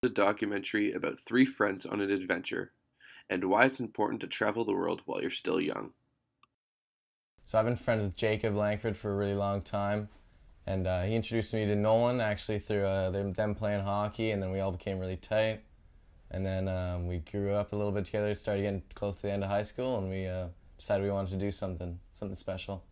A documentary about three friends on an adventure and why it's important to travel the world while you're still young. So I've been friends with Jacob Langford for a really long time, and he introduced me to Nolan actually through them playing hockey, and then we all became really tight. And then we grew up a little bit together, started getting close to the end of high school, and we decided we wanted to do something special.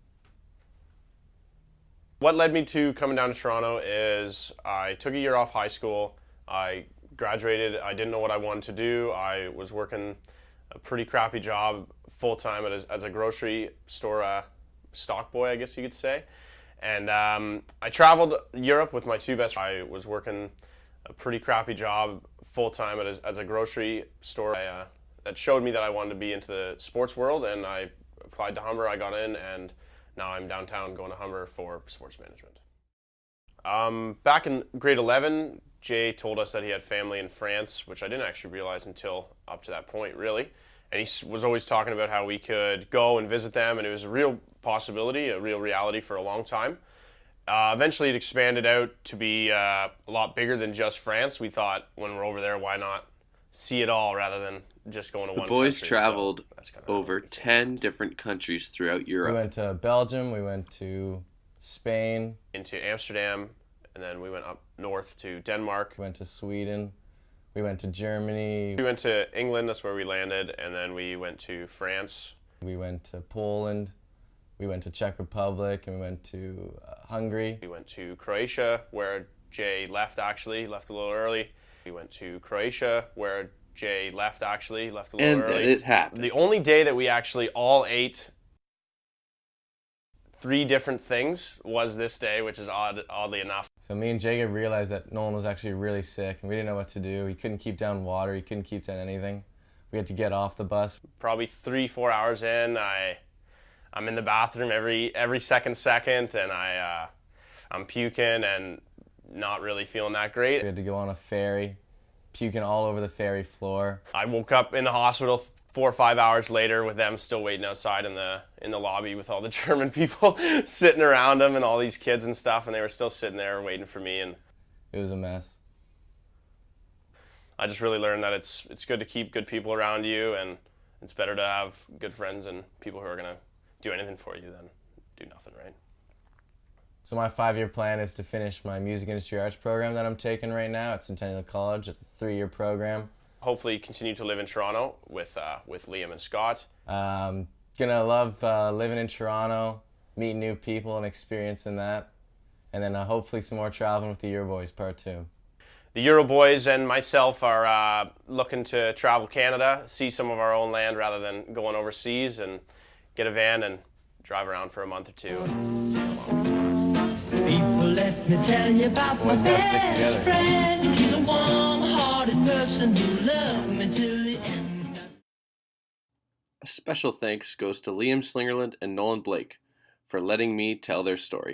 What led me to coming down to Toronto is I took a year off high school. I graduated. I didn't know what I wanted to do. I was working a pretty crappy job full-time as a grocery store stock boy, I guess you could say. And I traveled Europe with my two best friends. I was working a pretty crappy job full-time as a grocery store. That showed me that I wanted to be into the sports world, and I applied to Humber. I got in, and now I'm downtown going to Humber for sports management. Back in grade 11, Jay told us that he had family in France, which I didn't actually realize until up to that point, really. And he was always talking about how we could go and visit them, and it was a real possibility, a real reality for a long time. Eventually, it expanded out to be a lot bigger than just France. We thought, when we're over there, why not see it all rather than just going to one country. The boys traveled So over 10 different countries throughout We Europe. went to Belgium, we went to Spain, into Amsterdam, and then we went up north to Denmark. we went to Sweden, we went to Germany, We went to England, that's where we landed, and then we went to France. we went to Poland, we went to Czech Republic, and we went to Hungary. We went to Croatia, where Jay left a little early. We went to Croatia, where Jay left a little And early. then it happened. The only day that we actually all ate 3 different things was this day, which is oddly enough. So me and Jacob realized that Nolan was actually really sick, and we didn't know what to do. He couldn't keep down water, he couldn't keep down anything. We had to get off the bus. Probably 3-4 hours in, I'm in the bathroom every second, and I'm puking and not really feeling that great. We had to go on a ferry, puking all over the ferry floor. I woke up in the hospital 4 or 5 hours later with them still waiting outside in the lobby with all the German people sitting around them and all these kids and stuff, and they were still sitting there waiting for me. And It was a mess. I just really learned that it's good to keep good people around you, and it's better to have good friends and people who are gonna do anything for you than do nothing, right? So my 5-year plan is to finish my music industry arts program that I'm taking right now at Centennial College. It's a 3-year program. Hopefully continue to live in Toronto with Liam and Scott. Gonna love living in Toronto, meeting new people and experiencing that. And then hopefully some more traveling with the Euroboys Part 2. The Euroboys and myself are looking to travel Canada, see some of our own land rather than going overseas, and get a van and drive around for a month or two and see how long we can. People, let me tell you about my Always gotta stick best together. friend. He's a warm-hearted person who loved me till the end. A special thanks goes to Liam Slingerland and Nolan Blake for letting me tell their story.